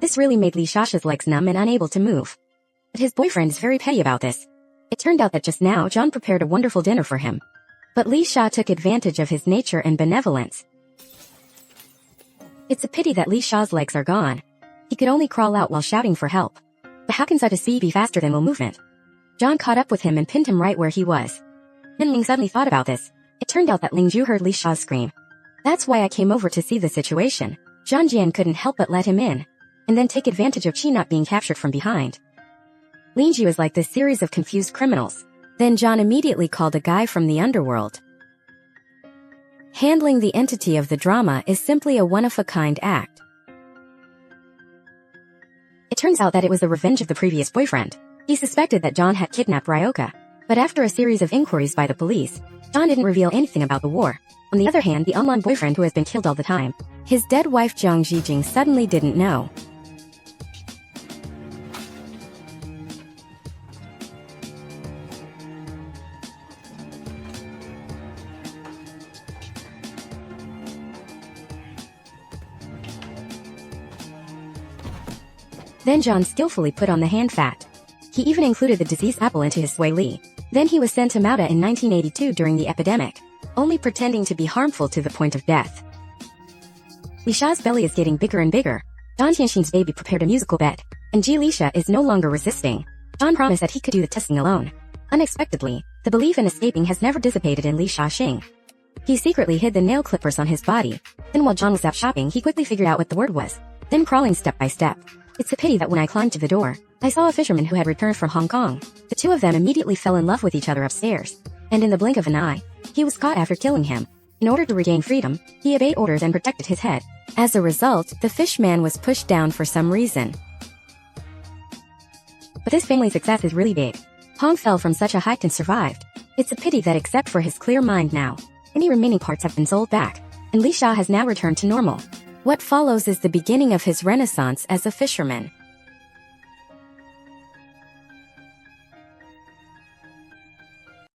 This really made Li Sha's legs numb and unable to move. But his boyfriend is very petty about this. It turned out that just now John prepared a wonderful dinner for him. But Li Sha took advantage of his nature and benevolence. It's a pity that Li Sha's legs are gone. He could only crawl out while shouting for help. But how can such a sea be faster than will movement? John caught up with him and pinned him right where he was. Then Ling suddenly thought about this. It turned out that Ling Ju heard Li Sha's scream. That's why I came over to see the situation. Zhang Jian couldn't help but let him in, and then take advantage of Qi not being captured from behind. Ling Ju is like this series of confused criminals. Then John immediately called a guy from the underworld. Handling the entity of the drama is simply a one-of-a-kind act. It turns out that it was the revenge of the previous boyfriend. He suspected that John had kidnapped Ryoka, but after a series of inquiries by the police, John didn't reveal anything about the war. On the other hand, the online boyfriend who has been killed all the time, his dead wife Jiang Zijing suddenly didn't know. Then John skillfully put on the hand fat. He even included the diseased apple into his Sui Li. Then he was sent to Mauda in 1982 during the epidemic, only pretending to be harmful to the point of death. Li Sha's belly is getting bigger and bigger. John Tianxin's baby prepared a musical bed, and Ji Li Sha is no longer resisting. John promised that he could do the testing alone. Unexpectedly, the belief in escaping has never dissipated in Li Shixing. He secretly hid the nail clippers on his body. Then while John was out shopping, he quickly figured out what the word was, then crawling step by step. It's a pity that when I climbed to the door, I saw a fisherman who had returned from Hong Kong. The two of them immediately fell in love with each other upstairs, and in the blink of an eye, he was caught after killing him. In order to regain freedom, he obeyed orders and protected his head. As a result, the fishman was pushed down for some reason. But this family's success is really big. Hong fell from such a height and survived. It's a pity that except for his clear mind now, any remaining parts have been sold back, and Li Sha has now returned to normal. What follows is the beginning of his renaissance as a fisherman.